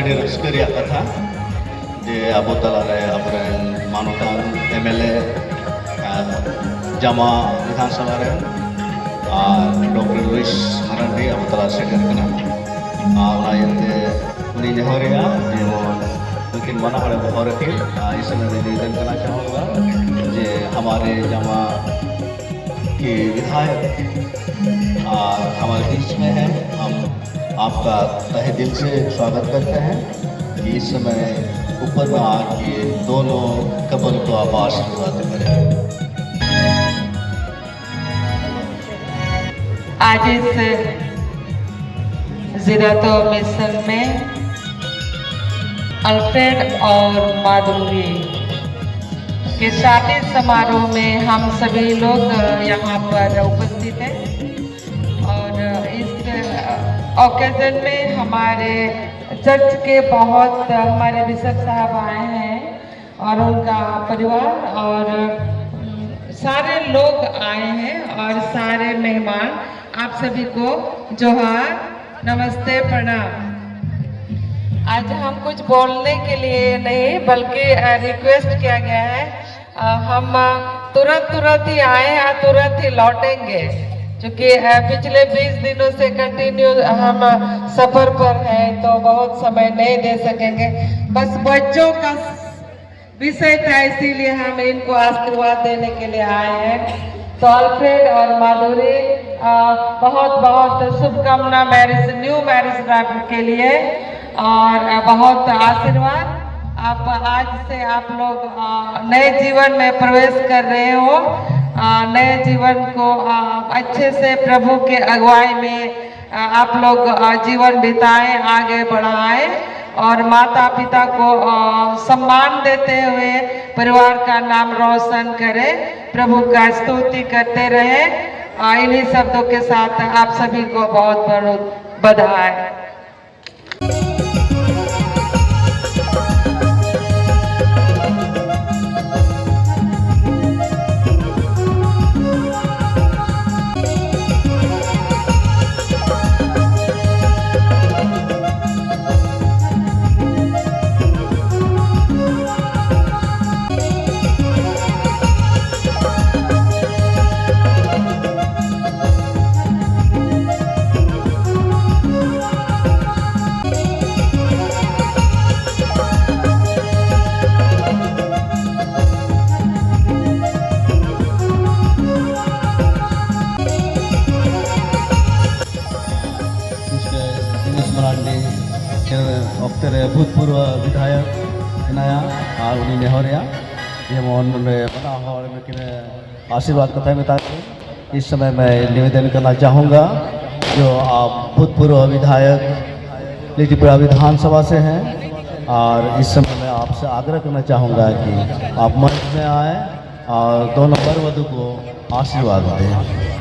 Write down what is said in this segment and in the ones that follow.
ᱟᱹᱰᱤ ᱨᱟᱹᱥᱠᱟᱹ ᱨᱮᱭᱟᱜ ᱠᱟᱛᱷᱟ ᱡᱮ ᱟᱵᱚ ᱛᱟᱞᱟᱨᱮ ᱟᱵᱚᱨᱮᱱ ᱢᱟᱱᱚᱛᱟᱱ MLA ᱡᱟᱢᱟ ᱵᱤᱫᱷᱟᱱ ᱥᱚᱵᱷᱟ ᱨᱮᱱ ᱟᱨ ᱰᱚᱠᱴᱚᱨ ᱞᱩᱤᱥ ᱢᱟᱨᱟᱱᱰᱤ ᱟᱵᱚ ᱛᱟᱞᱟ ᱥᱮᱴᱮᱨ ᱠᱟᱱᱟ ᱟᱨ ᱚᱱᱟ ᱤᱭᱟᱹᱛᱮ उन्हें नेहरिया जेमन उनकिन मना हड़े बहर के इस समय में निवेदन करना चाहूँगा जे हमारे जमा के विधायक हमारे बीच में है। हम आपका तहे दिल से स्वागत करते हैं कि इस समय ऊपर में आके दोनों कपल को आप आशीर्वाद करें। आज इस ज़िरातो मिशन में अल्फ्रेड और माधुरी के शादी समारोह में हम सभी लोग यहाँ पर उपस्थित हैं और इस ओकेजन में हमारे चर्च के बहुत हमारे बिशप साहब आए हैं और उनका परिवार और सारे लोग आए हैं और सारे मेहमान आप सभी को जोहार, नमस्ते, प्रणाम। आज हम कुछ बोलने के लिए नहीं बल्कि रिक्वेस्ट किया गया है। हम तुरंत ही आए और तुरंत ही लौटेंगे क्योंकि पिछले 20 दिनों से कंटिन्यू हम सफर पर हैं तो बहुत समय नहीं दे सकेंगे। बस बच्चों का विषय था इसीलिए हम इनको आशीर्वाद देने के लिए आए हैं। तो अल्फ्रेड और माधुरी बहुत बहुत शुभकामना न्यू मैरिज लाइफ के लिए और बहुत आशीर्वाद। आप आज से आप लोग नए जीवन में प्रवेश कर रहे हो। नए जीवन को अच्छे से प्रभु के अगुवाई में आप लोग जीवन बिताएं, आगे बढ़ाएं और माता पिता को सम्मान देते हुए परिवार का नाम रोशन करें, प्रभु का स्तुति करते रहे। इन्हीं शब्दों के साथ आप सभी को बहुत बहुत बधाई। भूतपूर्व विधायक नया और उन्हें नेहरिया जेमन आशीर्वाद कथा में इस समय मैं निवेदन करना चाहूँगा जो आप भूतपूर्व विधायक लिटिपुरा विधानसभा से हैं और इस समय मैं आपसे आग्रह करना चाहूँगा कि आप मंच में आए और दोनों वर वधू को आशीर्वाद दें।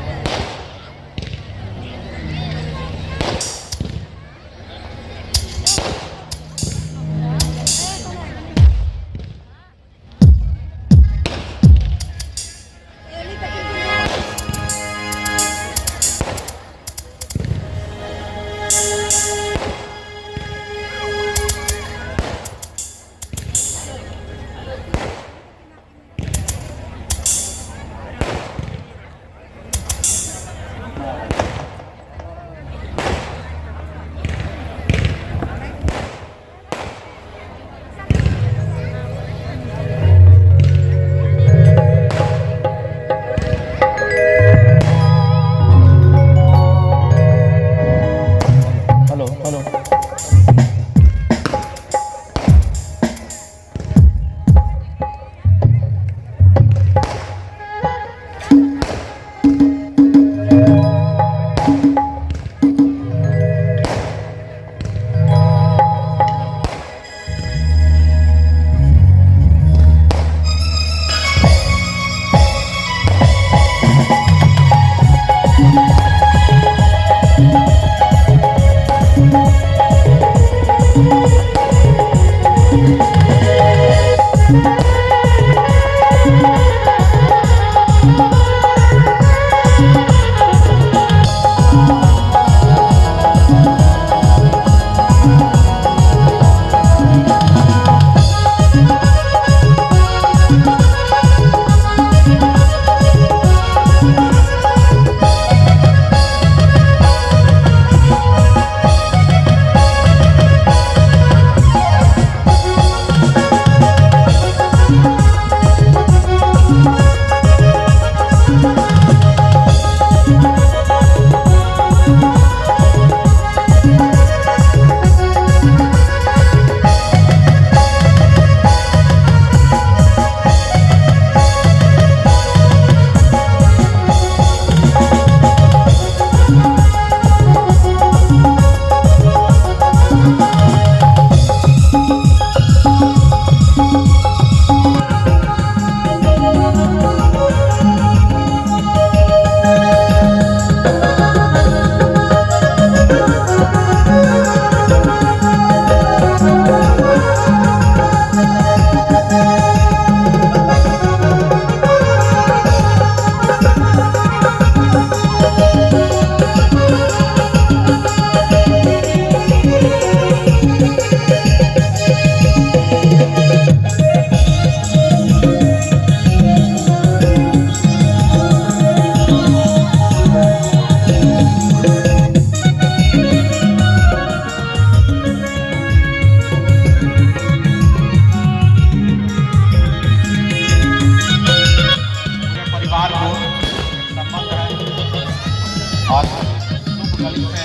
और शुभ गली से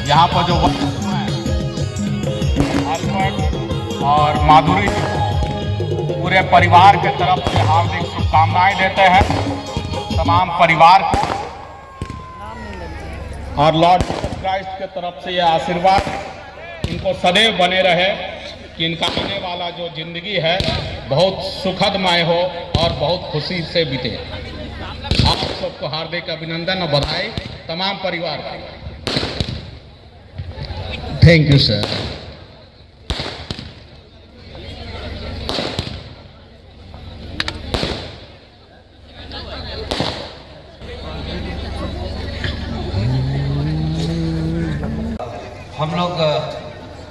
यहाँ पर जो वक्त हैं अल्बर्ट और माधुरी जी को पूरे परिवार के तरफ से हार्दिक शुभकामनाएं देते हैं। तमाम परिवार को और लॉर्ड जीसस क्राइस्ट के तरफ से यह आशीर्वाद इनको सदैव बने रहे कि इनका आने वाला जो जिंदगी है बहुत सुखदमय हो और बहुत खुशी से बीते। आप सबको हार्दिक अभिनंदन और बधाई तमाम परिवार को। Thank you sir. हम लोग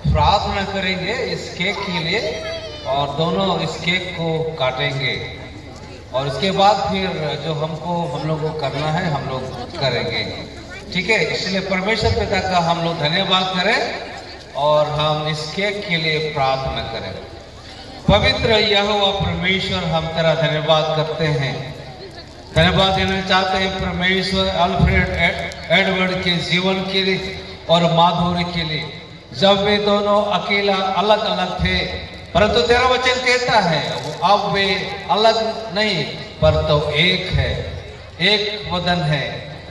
प्रार्थना करेंगे इस केक के लिए और दोनों इस केक को काटेंगे और उसके बाद फिर जो हम लोग को करना है हम लोग करेंगे। ठीक है, इसलिए परमेश्वर पिता का हम लोग धन्यवाद करें और हम इस केक के लिए प्रार्थना करें। पवित्र यहोवा परमेश्वर, हम तेरा धन्यवाद करते हैं। धन्यवाद देना चाहते हैं परमेश्वर अल्फ्रेड एडवर्ड के जीवन के लिए और माधुरी के लिए। जब वे दोनों अकेला अलग अलग थे, परंतु तेरा वचन कहता है वो अब वे अलग नहीं पर तो एक है, एक वतन है।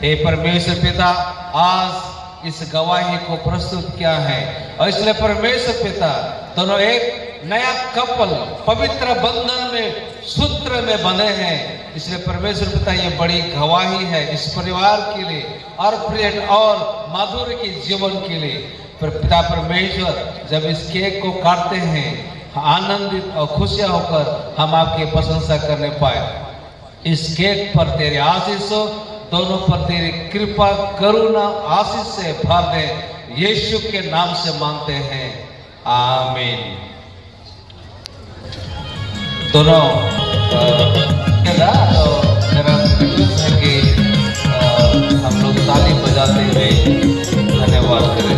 हे परमेश्वर पिता, आज इस गवाही को प्रस्तुत किया है और इसलिए परमेश्वर पिता दोनों एक नया कपल पवित्र बंधन में सूत्र में बंधे हैं। इसलिए परमेश्वर पिता ये बड़ी गवाही है इस परिवार के लिए और प्रिय और माधुर्य के जीवन के लिए। पिता परमेश्वर, जब इस केक को काटते हैं आनंदित और खुशियां होकर हम आपकी प्रशंसा करने पाए। इस केक पर तेरे आशीष हो, दोनों पर तेरी कृपा करुणा आशीष से भर दे। यीशु के नाम से मांगते हैं, आमीन। दोनों मेरा रिक्वेस्ट है कि हम लोग ताली बजाते हुए धन्यवाद करें।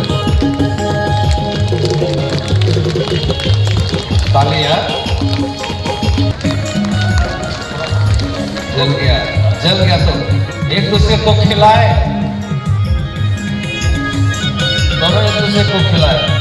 ताली यार, जल गया तो एक दूसरे को खिलाए, दोनों एक दूसरे को खिलाए।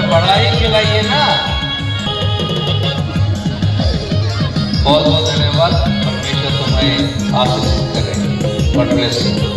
बढ़ाई खिलाइए ना। बहुत बहुत धन्यवाद। परमेश्वर तुम्हें आशीषित करे। God bless you.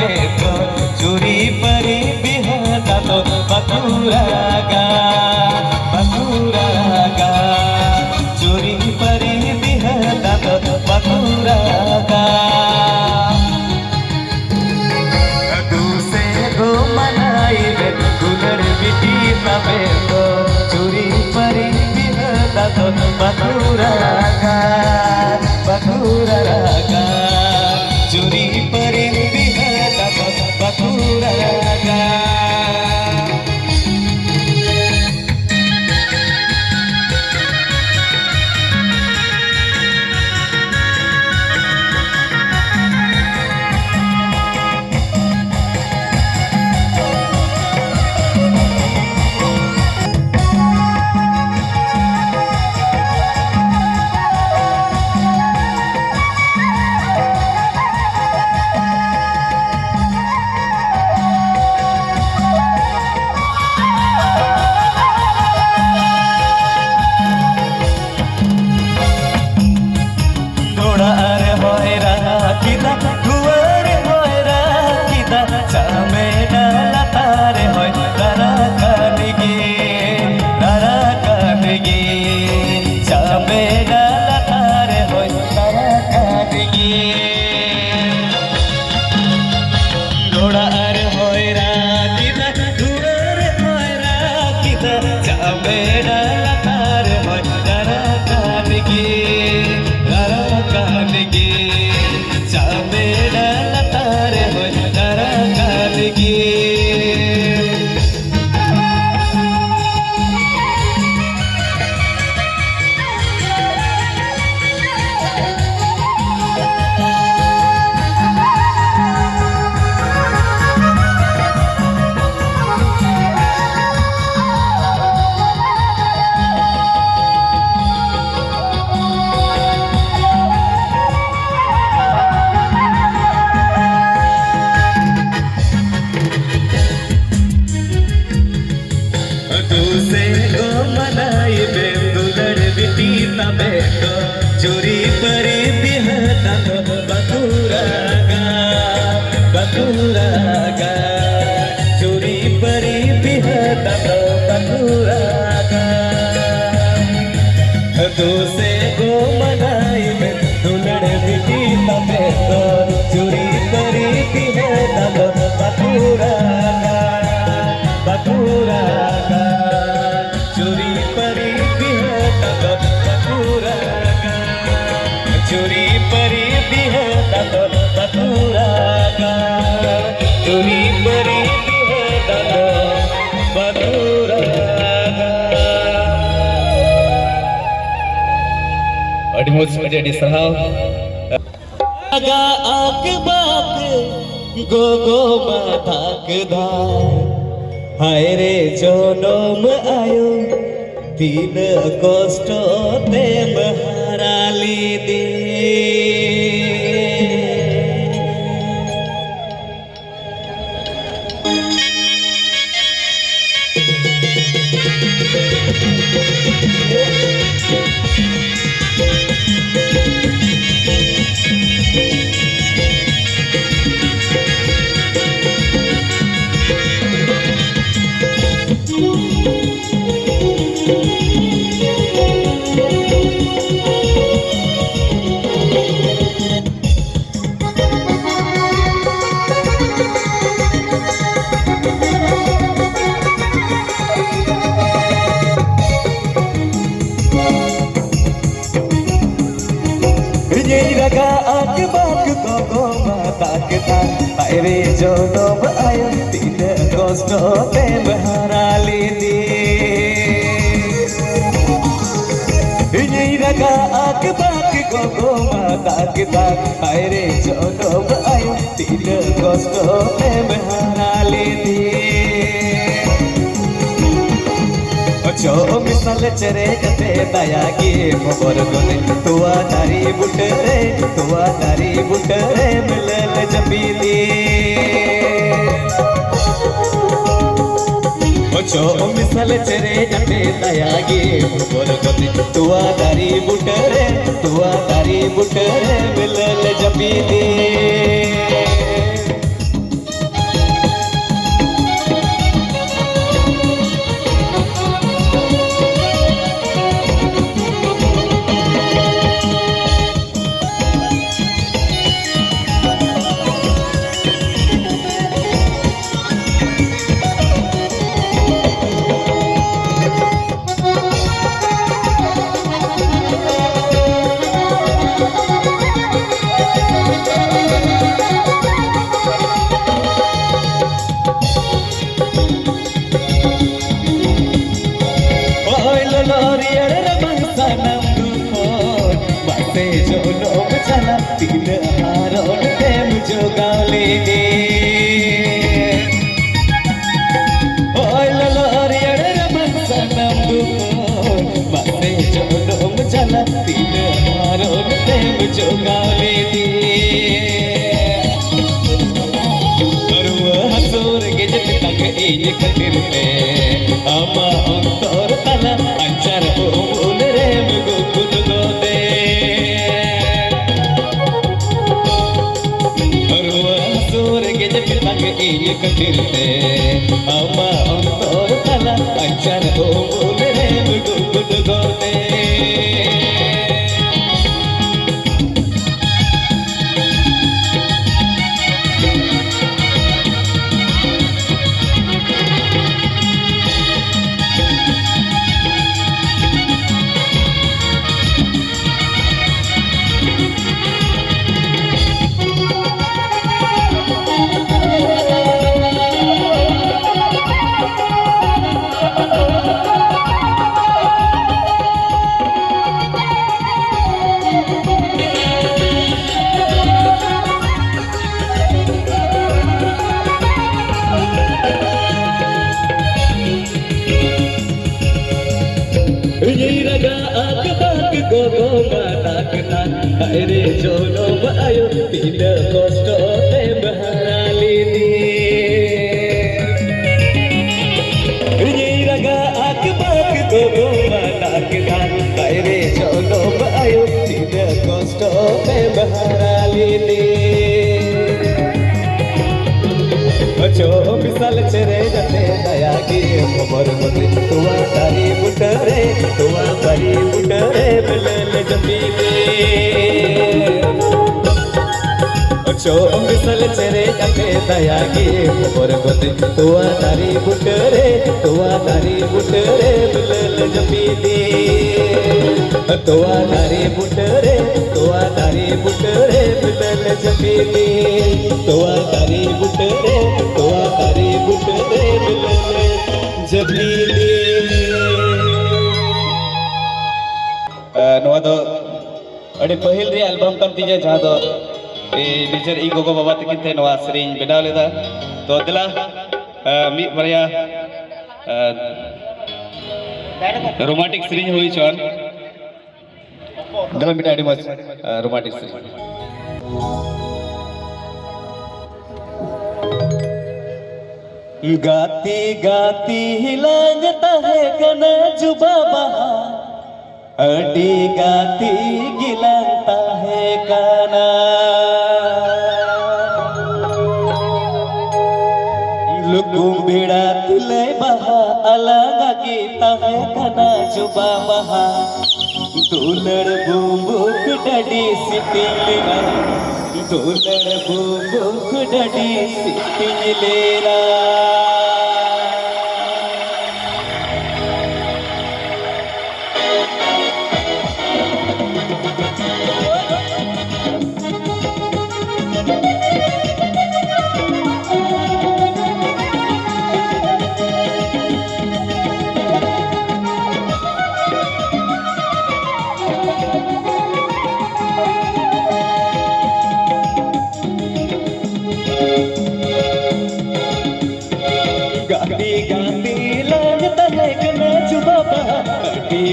बेको चूरी परी बिहता तो बतुरागा चूरी परी बिहता तो बतुरागा दूसे गो मनाई बे गुलर बिटी तबे को चूरी परी बिहता तो बतुरागा चूरी परी बिहता तो बतुरागा चूरी परी बिहता तो बतुरागा चूरी परी बिहता तो बतुरागा दूसे गो मनाई में दुलड़ बिटी तबे तो चूरी परी बिहता तो बतुरागा चूरी परी बिहता तो बतुरागा चूरी परी बिहता तो बतुरागा चूरी परी बिहता तो बतुरागा अड़ी मोज मजे अड़ी सराव आगा आक बाक गो गो बाधाक दा हाय रे जनम आयो 3 अगस्त तेम हाराली दे रे जनम आयो 3 अगस्त तेम हाराली दे रगा आक बाक गो माता के दाग हाय रे जनम आयो 3 अगस्त तेम हाराली दे जो मिसल चरे जते दया के मोर गोने तुआ तारी बुटरे मिलल जबीली जो मिसल चरे जते दया के मोर गोने तुआ तारी बुटरे मिलल जबीली चला तीन हारों प्रेम जो गावले दे ओय ललोरियर रमन सनम दुखोन माथे जोडोम चला तीन हारों प्रेम जो गावले दे Ini ketirte ama ontor tala ancar umul rem gukut gode arwa sur ge jepitang ini ketirte ama ontor tala ancar umul rem gukut gode Aire jono bayo tila kosto te baharali di Rini raga akbak gogo manak dan aire jono bayo tila kosto te baharali di Acho misal chere jate daya ki khbar mati tua tari butare belal jati de Acho misal chere jate daya ki khbar mati tua tari butare belal jati de tua tari butare belal jati de tua tari butare नवा दो अड़ी पहिल रे album कम तीजे जहाँ दो निजर ई गोगो बाबा तकिन थे नवा सेरिंग बेनाव लेदा तो दिला मी बरिया रोमांटिक सेरिंग हुई चोन दिला मिटा अड़ी मज रोमांटिक सेरिंग गाती गाती हिलांगता है कना जुबा बहा अड़ी गाती गिलांता है कना लुकुम बिड़ा तिले बहा अलगा गीता है कना जुबा बहा दूलड़ बुबुक डडी सिटिलेना दूलड़ बुबुक डडी सिटिलेना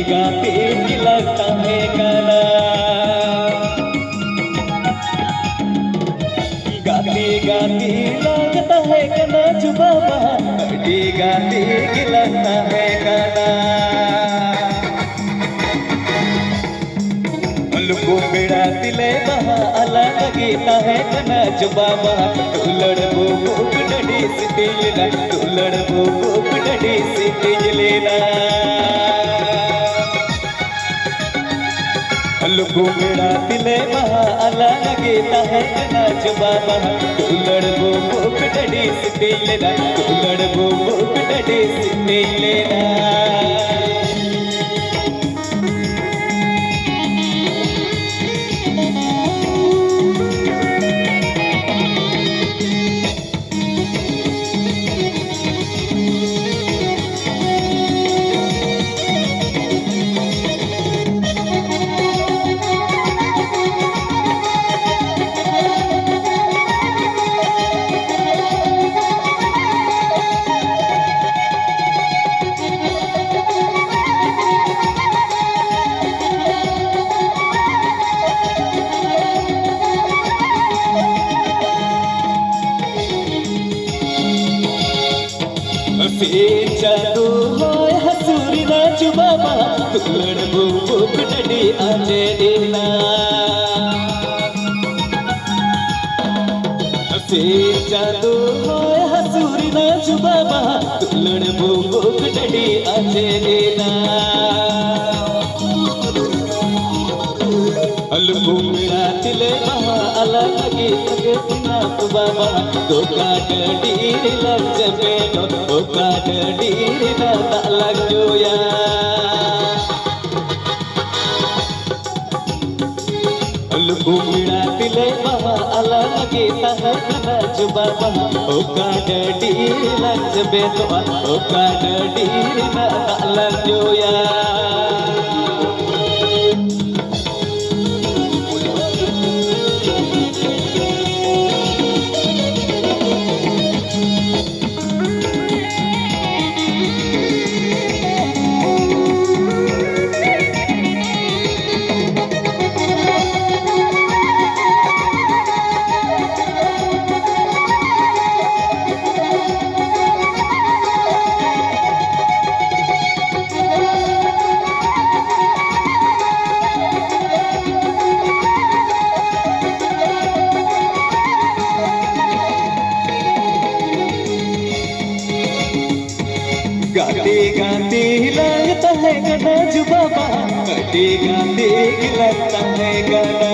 गाते लगता है गाना गाते गाते लगता है गाना जुबा गाते गाते लगता है गाना लुको बेड़ा तिले बहा अलग गीता है गाना जुबा तुलड़ बुक डडी सिटी लेना तुलड़ बुक डडी सिटी लेना लुको बेड़ा तिले बहा अलग गीता है गाना जुबा तुलड़ बुक डडी सिटी लेना तुलड़ बुक डडी सिटी लेना से जादू होय हसूरी नाचू बाबा तुलड़ भूक डडी आजे देना से जादू होय हसूरी नाचू बाबा तुलड़ भूक डडी आजे देना अलगुमड़ा तिले बहा अलग लगे सगे तिना तू बाबा दो काट डीर लग जबे दो काट डीर ना लग जोया अलगुमड़ा तिले बहा अलग लगे सगे तिना तू बाबा दो काट डीर लग जबे दो काट डीर ना लग जोया गाते गाते हिलाता है गाना जो बाबा गाते गाते हिलाता है गाना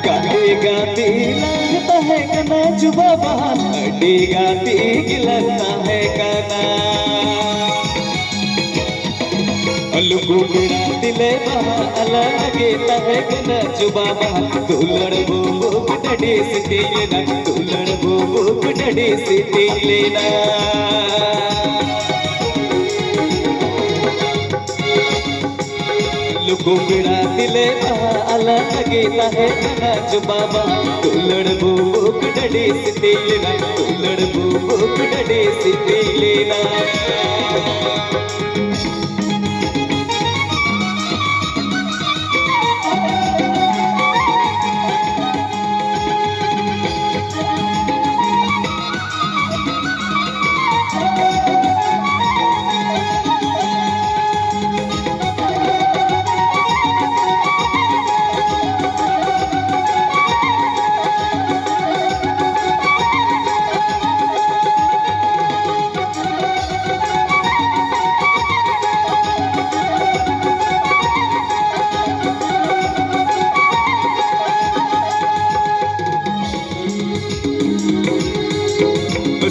गाते गाते हिलाता है गाना जो बाबा गाते गाते हिलाता है गाना अलगुमड़ा दिले बहा अलग लगेता है गाना जो बाबा तुलड़ भूक डडी से लेना तुलड़ भूक डडी से लेना अलगुमड़ा दिले बहा अलग लगेता है गाना जो बाबा तुलड़ भूक डडी से लेना तुलड़ भूक डडी से लेना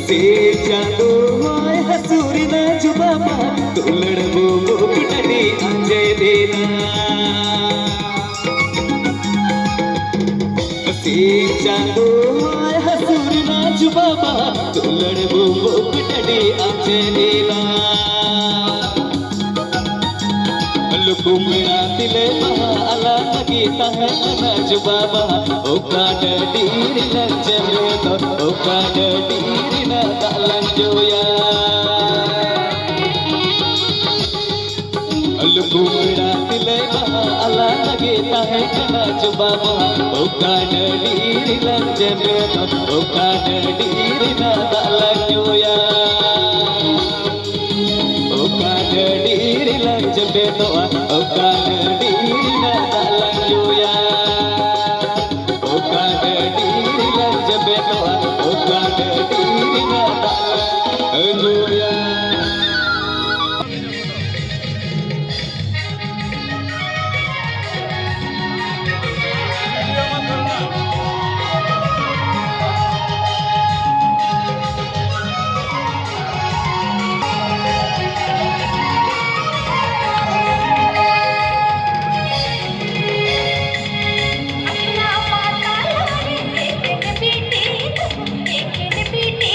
से जादू होय हसूरी नाचू बाबा तुलड़ भूक डडी आजे देना से जादू होय हसूरी नाचू बाबा तुलड़ भूक डडी आजे देना अलगुमड़ा तिले बहा अलग लगेता है गाना जो बाबा ओ काट डीर लग जबे ओ काट डीर ना लग जोया अलगुमड़ा तिले बहा अलग लगेता है गाना जो बाबा ओ काट डीर लग जबे ओ काट डीर ना लग जोया ओ काट डीर लग जबे ओ काट डीर ना लग जोया ओ काट डीर लग जबे ओ काट डीर ना लग जोया बीटी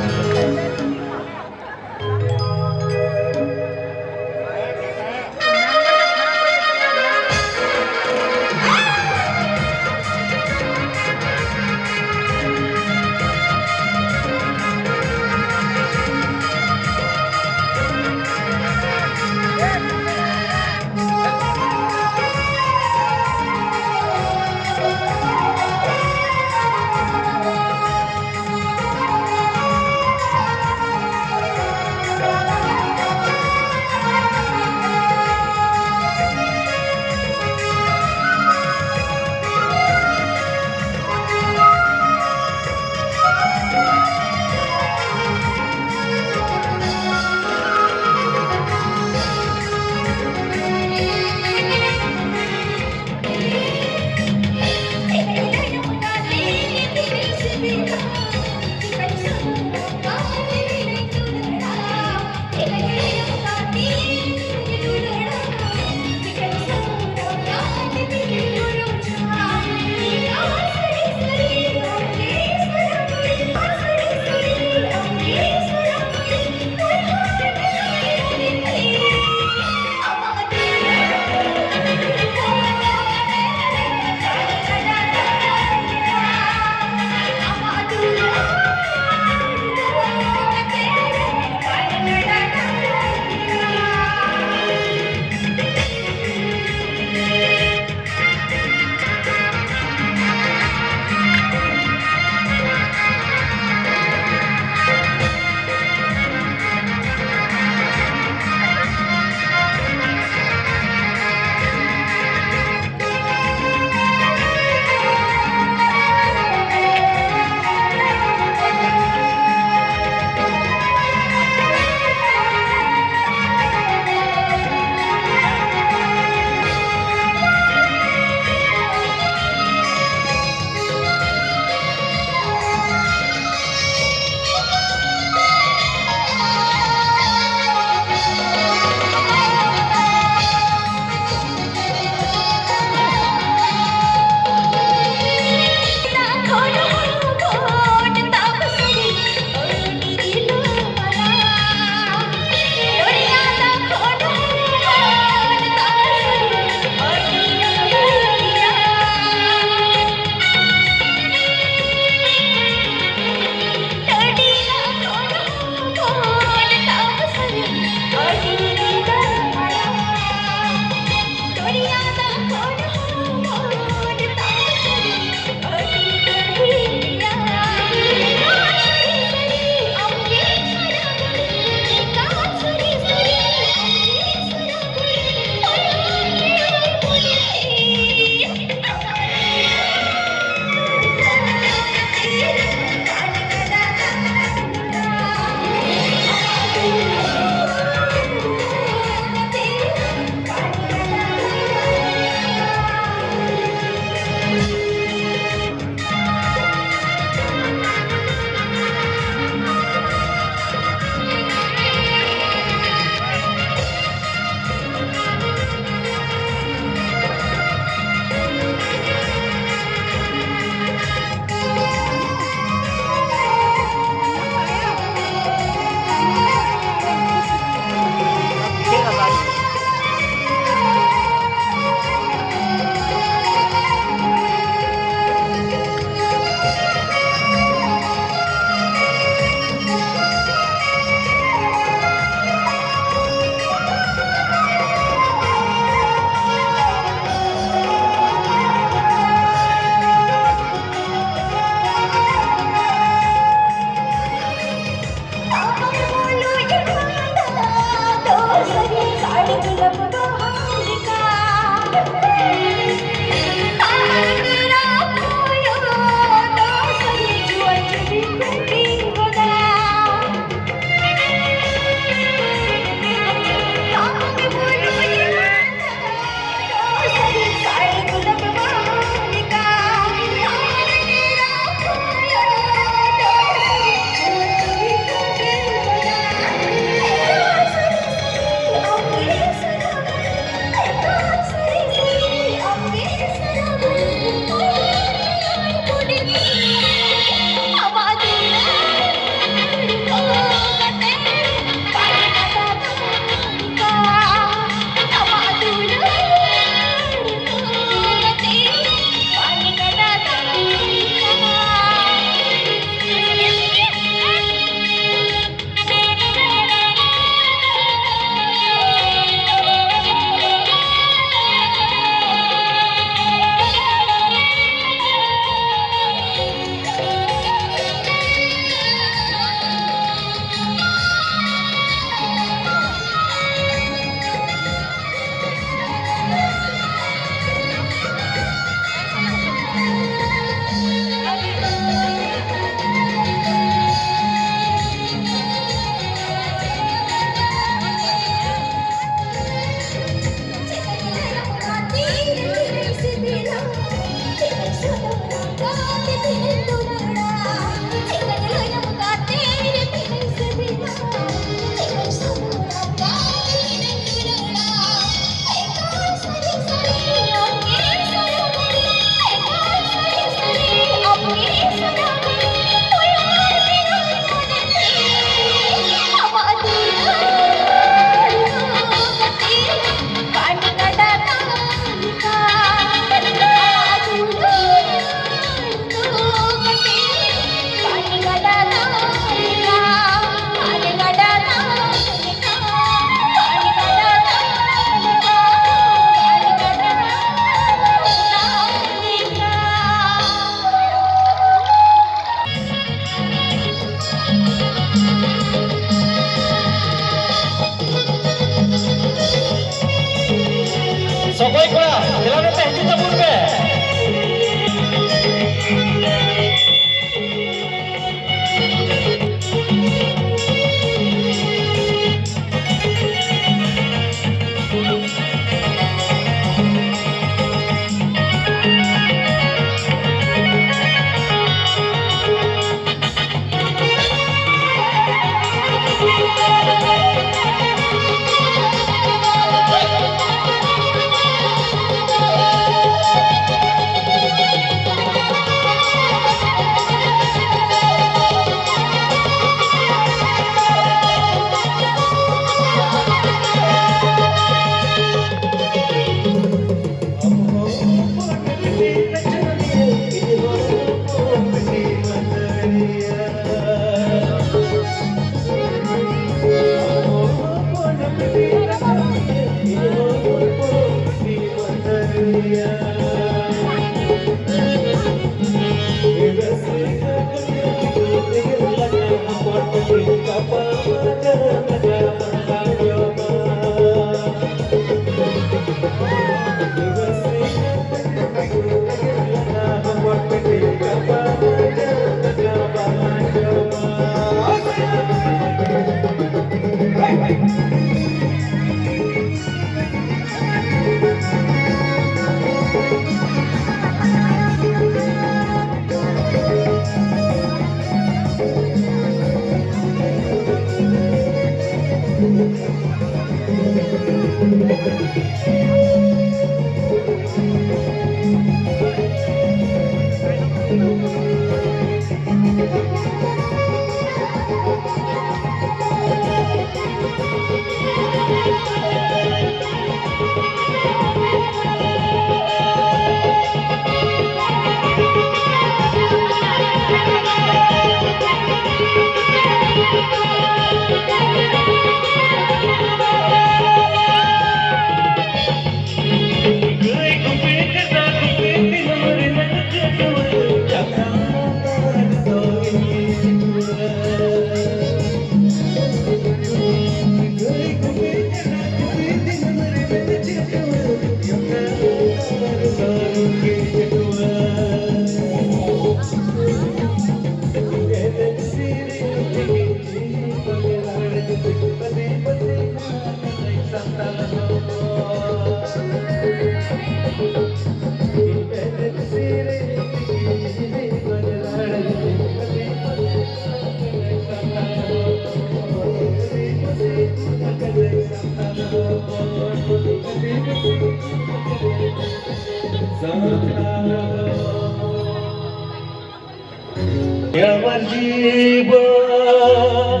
আমার জীবন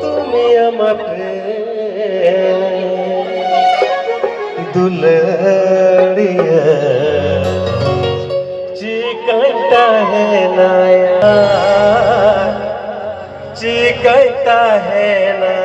তুমি আমার दुल्हनिया चिकता है नया चिकता है नया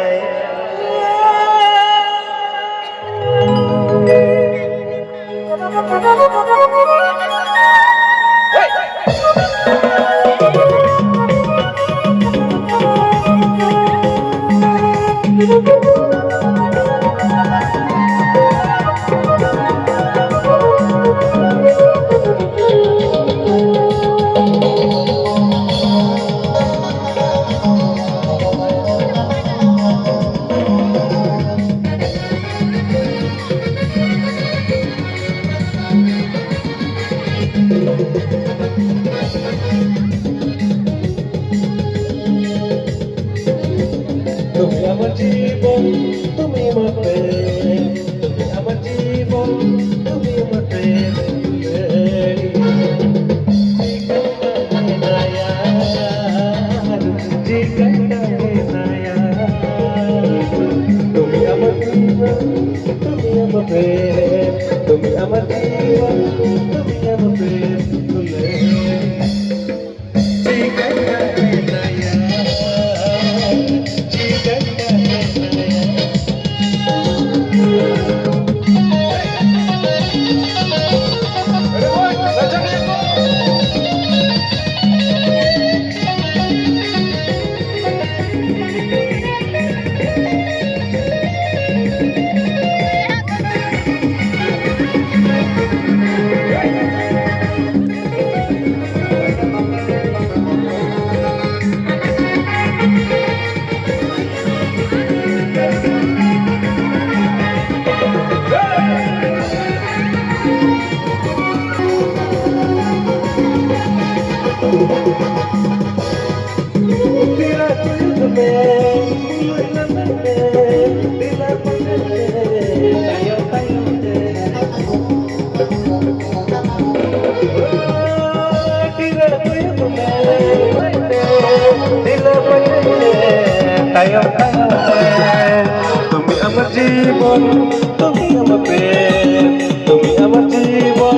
তুমি আমার জীবন তুমি আমার প্রেম তুমি আমার জীবন তুমি আমার প্রেম তুমি আমার জীবন তুমি আমার প্রেম তুমি আমার জীবন তুমি আমার প্রেম তুমি আমার জীবন তুমি আমার প্রেম তুমি আমার জীবন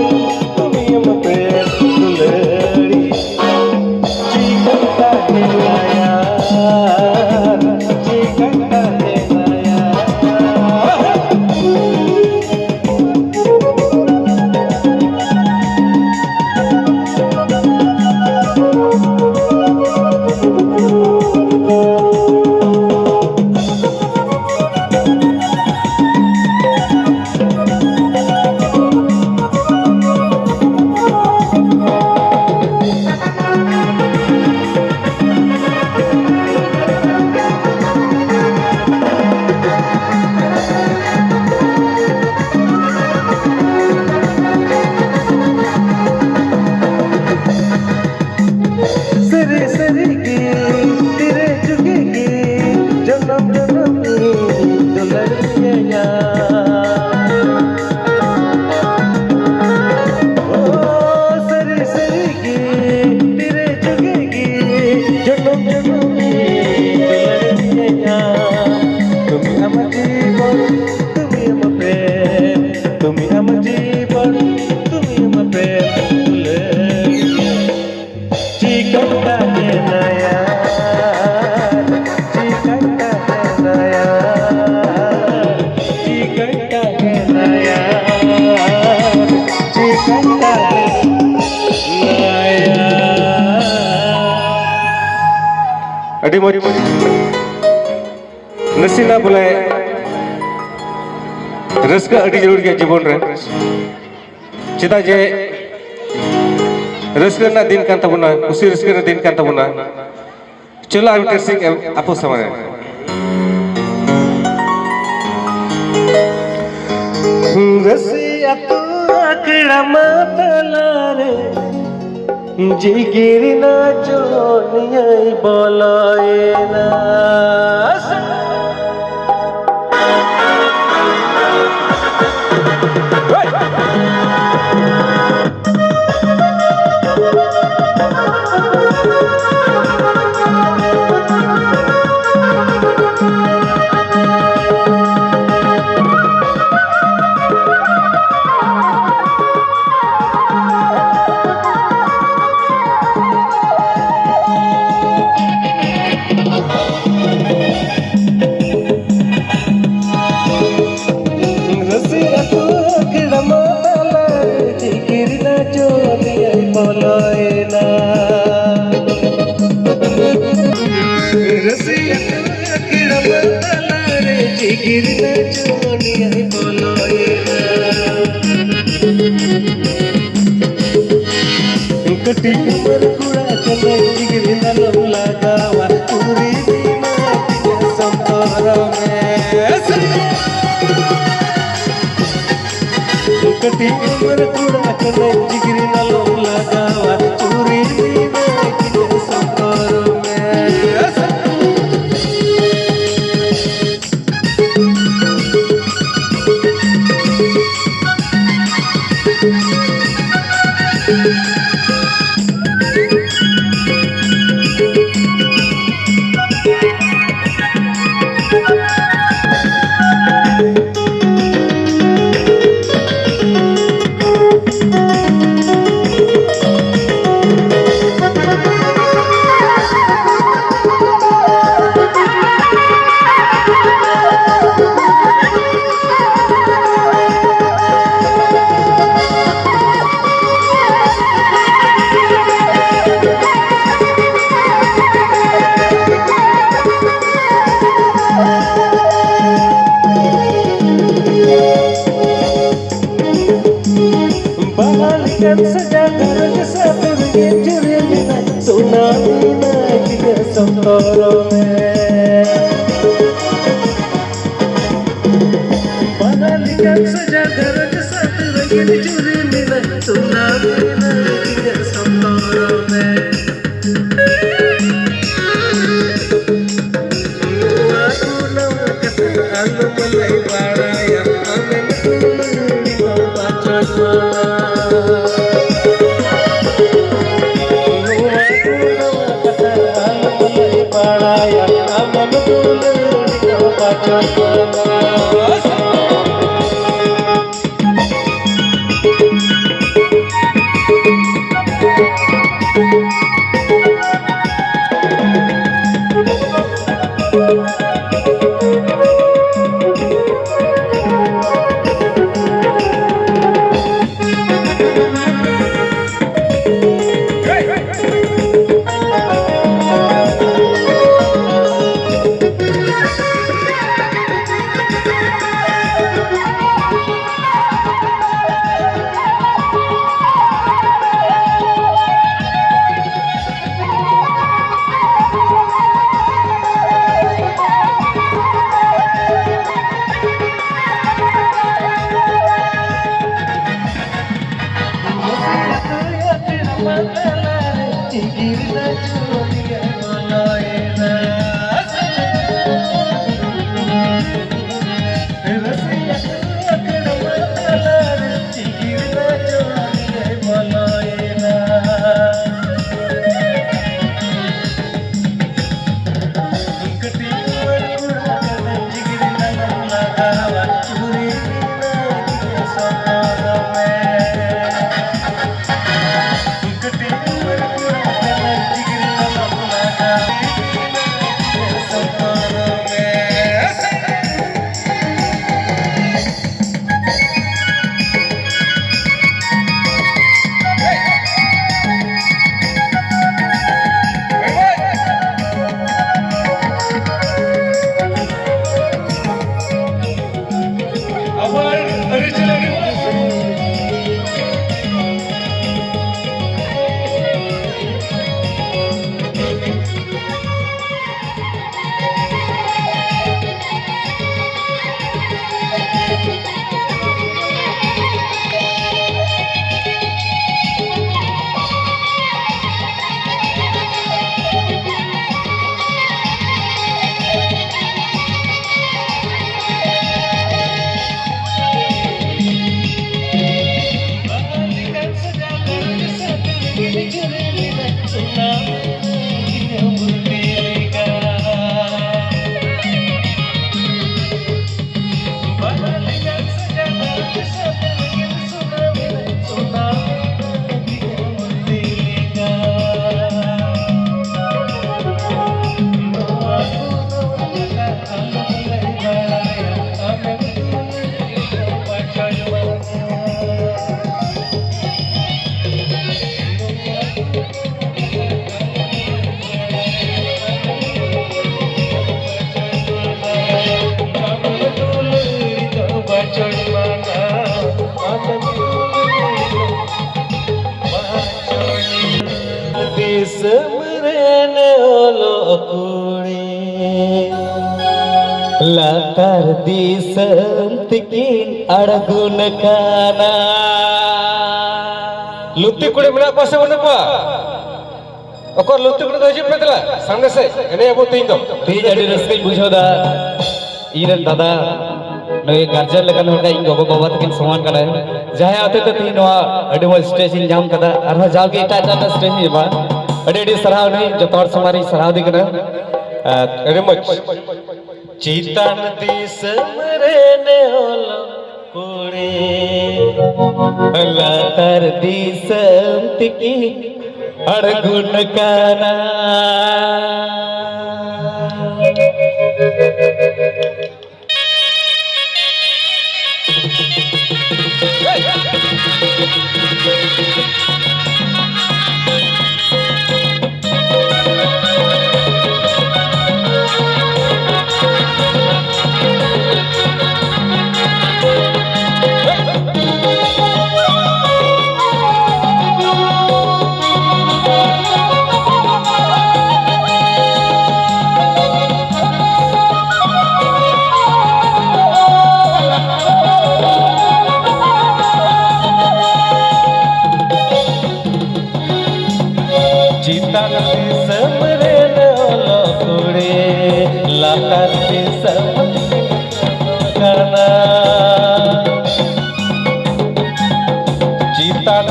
তুমি আমার প্রেম দুলহরি চিকনটা হে মায়া চিকনটা হে মায়া Adi mau nasi na boleh raska adi jarur ke jibon re cita je raska na din kan tabuna usi raska na din kan tabuna chalo abi tersing apo samane rasiya tu akda matalare जिगिर ना जोनिया बोलाए ना nalom lagawa Uri dina tiga santoro me Kati umar kuda kena jigri nalom lagawa Uri dina tiga santoro me Balikan sejagar satu juri mina tsunami naik ke santoro me Balikan sejagar satu juri mina tsunami naik ke santoro me Aku nama kata alu mulai baraya amen di baca kude latar disantikin argun kana लुत्ती कुड़े मिला पासे बने पा ओकर लुत्ती कुड़े दहिजित पे दिला सामने से एने अब तीन दो तीन अड़ी रस्ते बुझो दा इरन दादा नए गार्जियन लेकर होगा इन गोगो बाबा तकिन समान करा जहाँ आते तो तीन वहाँ अड़ी वो स्टेशन जाम करा अरहा जाओगे इटा इटा स्टेशन बा अड़ी अड़ी सराव नहीं जो तौर समारी सराव दिख रहा अरे मच चितान दिस मरे ने ओलो कुड़े लातर दिसंतिकी अड़गुन काना चितान समरे लो कुड़े लातर समना चितान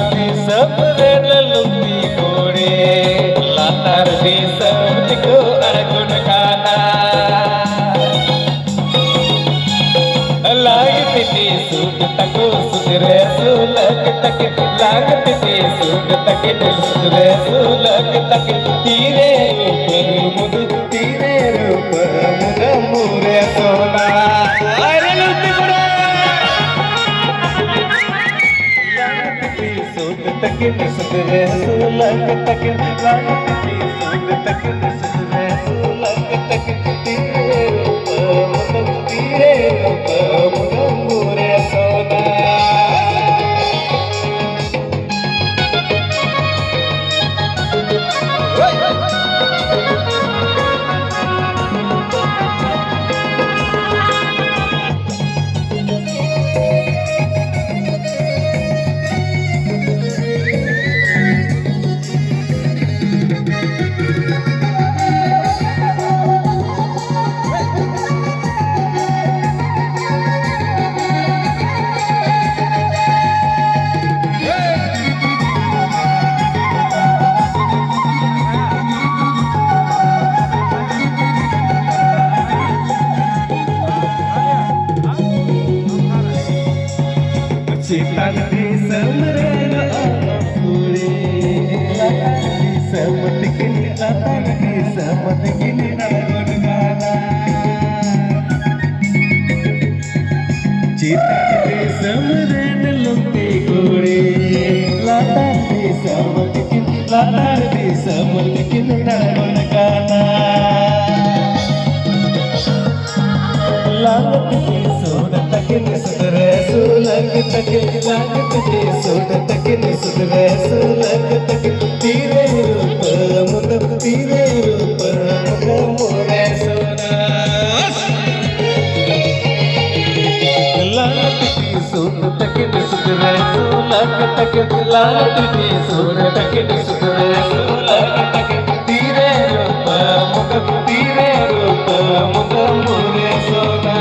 समरे लुंगी कुड़े लातर समको अरगुन खाना लागती सूट तको सुधरे सुलग तक लागती सूट तक सुधरे सुलग तक तीरे रूप मुद मुरे सोना अरे लुत्ती कुड़े लागती सूट तक सुधरे सुलग तक लागती सूट तक सुधरे सुलग तक तीरे रूप मुद मुरे सोना चितान समरे लो कुड़े समतिकिन लातर समतिकिन अरगुन गाना चितान समरे लुंगी कुड़े लातर समतिकिन अरगुन गाना लागती सूट तकिन सुधरे सुलग तक लागती सूट तकिन सुधरे सुलग तक तीरे रूप मुद मोरे सोना लागती सूट तकिन सुधरे सुलग तक लागती सूट तकिन सुधरे सुलग तक तीरे रूप मुद मोरे सोना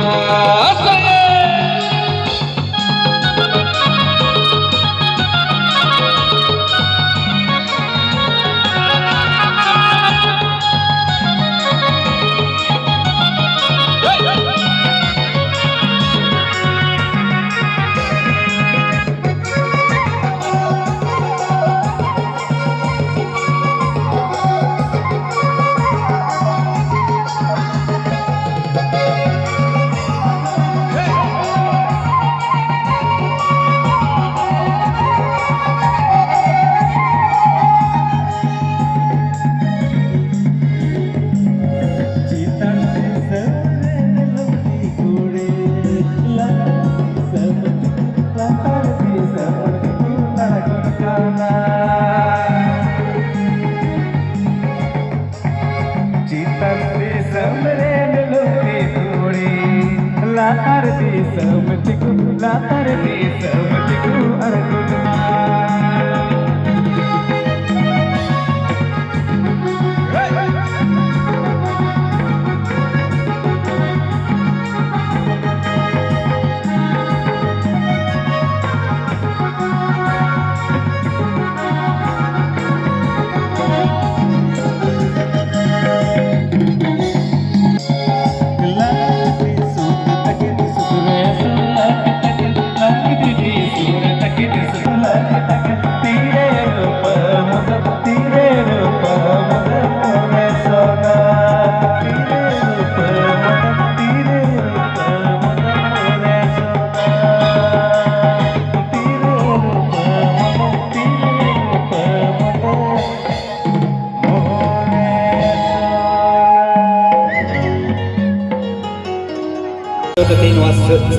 tanti samren luti turi latar di samtiku arguna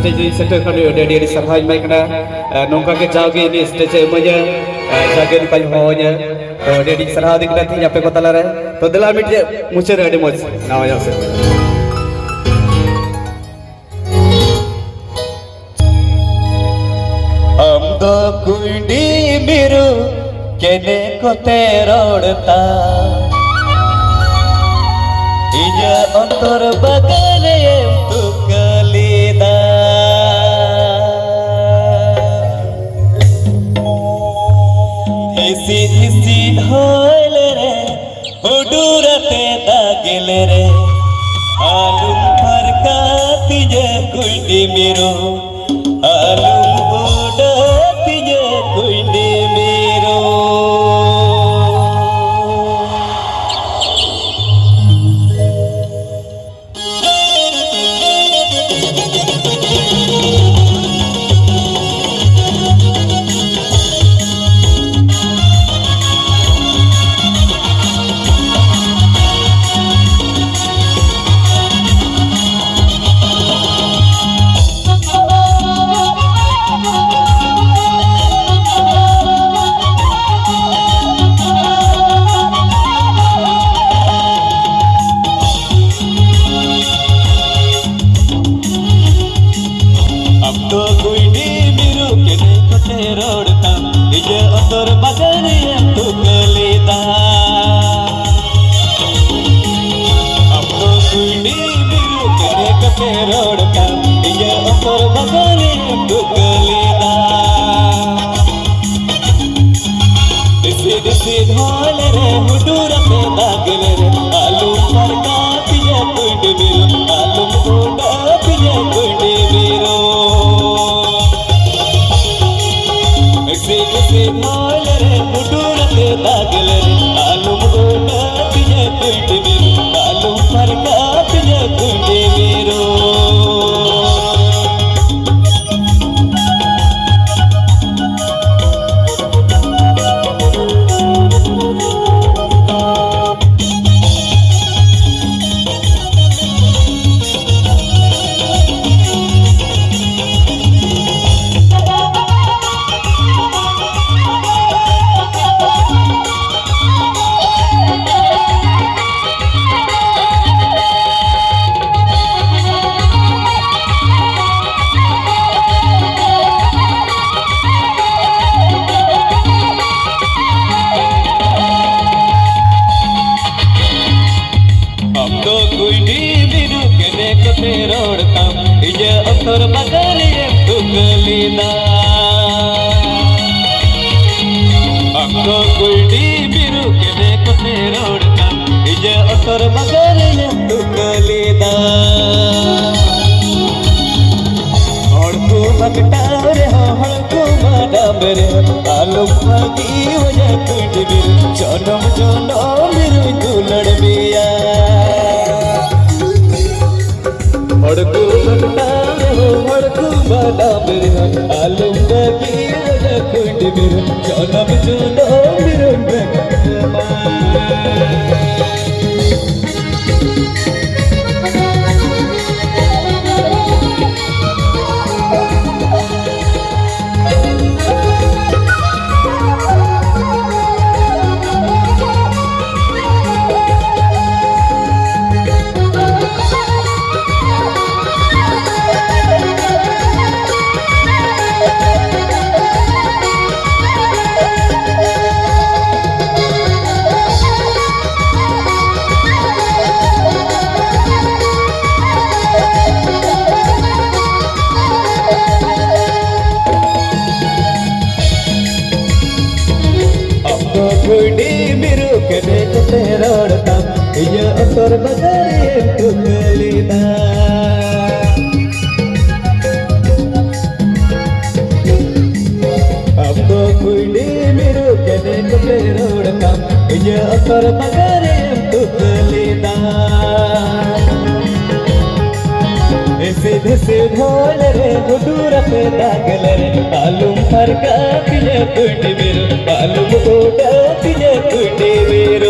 stage center kan dia sarhaj mai kana nongka ke jauge ini stage emanya jage pai honya to dia di sarha dik na thi ape ko tala re to dela mit muche adi moj nawa jase हम दो कुंडी बिरु केने को तेरोड़ता इया अंतर बगले तू कलीदा इसी ढोले रे उडूरते दागिले रे आलूम फरका तिजे कुंडी बिरु आलूम उड़ा तिजे कुंडी बिरु अतर बदरे तुकलीदा अब कुड़ी मेरू कदे कदे रोड़ता ये अतर बदरे तुकलीदा सीधे सीधोल रे गुडूर पे दागल रे आलूम फरका पिने कुड़ी मेरू आलूम कोटा पिने कुड़ी मेरू